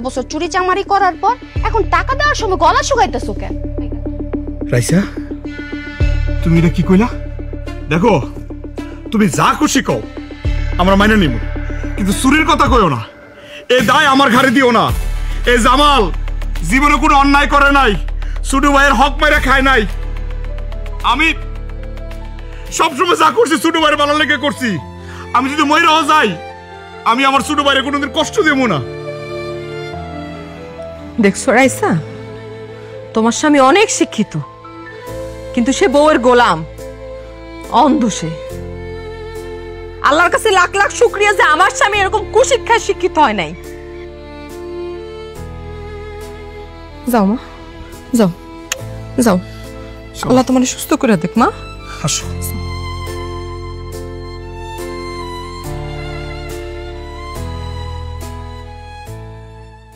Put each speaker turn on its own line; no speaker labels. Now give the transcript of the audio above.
বছর চুরি চামারি করার পর এখন টাকা দেওয়ার সময় গলা শুকাইতেছো কেন?
রাইসা, তুমি এটা কি কইলা? দেখো, তুমি যা খুশি কও আমরা মাইনে নিব, কিন্তু চুরির কথা কইও না। এই দায় আমার ঘাড়ে দিও না। এই জামাল জীবনে কোনো অন্যায় করে নাই, ছোট ভাইয়ের হক মাইরা খায় নাই। আমি সবসময় যা করছি ছোট ভাইয়ের ভালো লেগে করছি। আমি যদি মইরাও যাই, আমি আমার ছোট ভাইয়ের কোনোদিন কষ্ট দেব না।
দেখছো রাইসা, তোমার স্বামী অনেক শিক্ষিত, কিন্তু সে বউয়ের গোলাম, অন্ধ। সে আল্লাহর কাছে লাখ লাখ শুকরিয়া যে আমার স্বামী এরকম কুশিক্ষায় শিক্ষিত হয় নাই। যাও মা, যাও যাও, আল্লাহ তোমার সুস্থ করে দেখ মা।
আসো।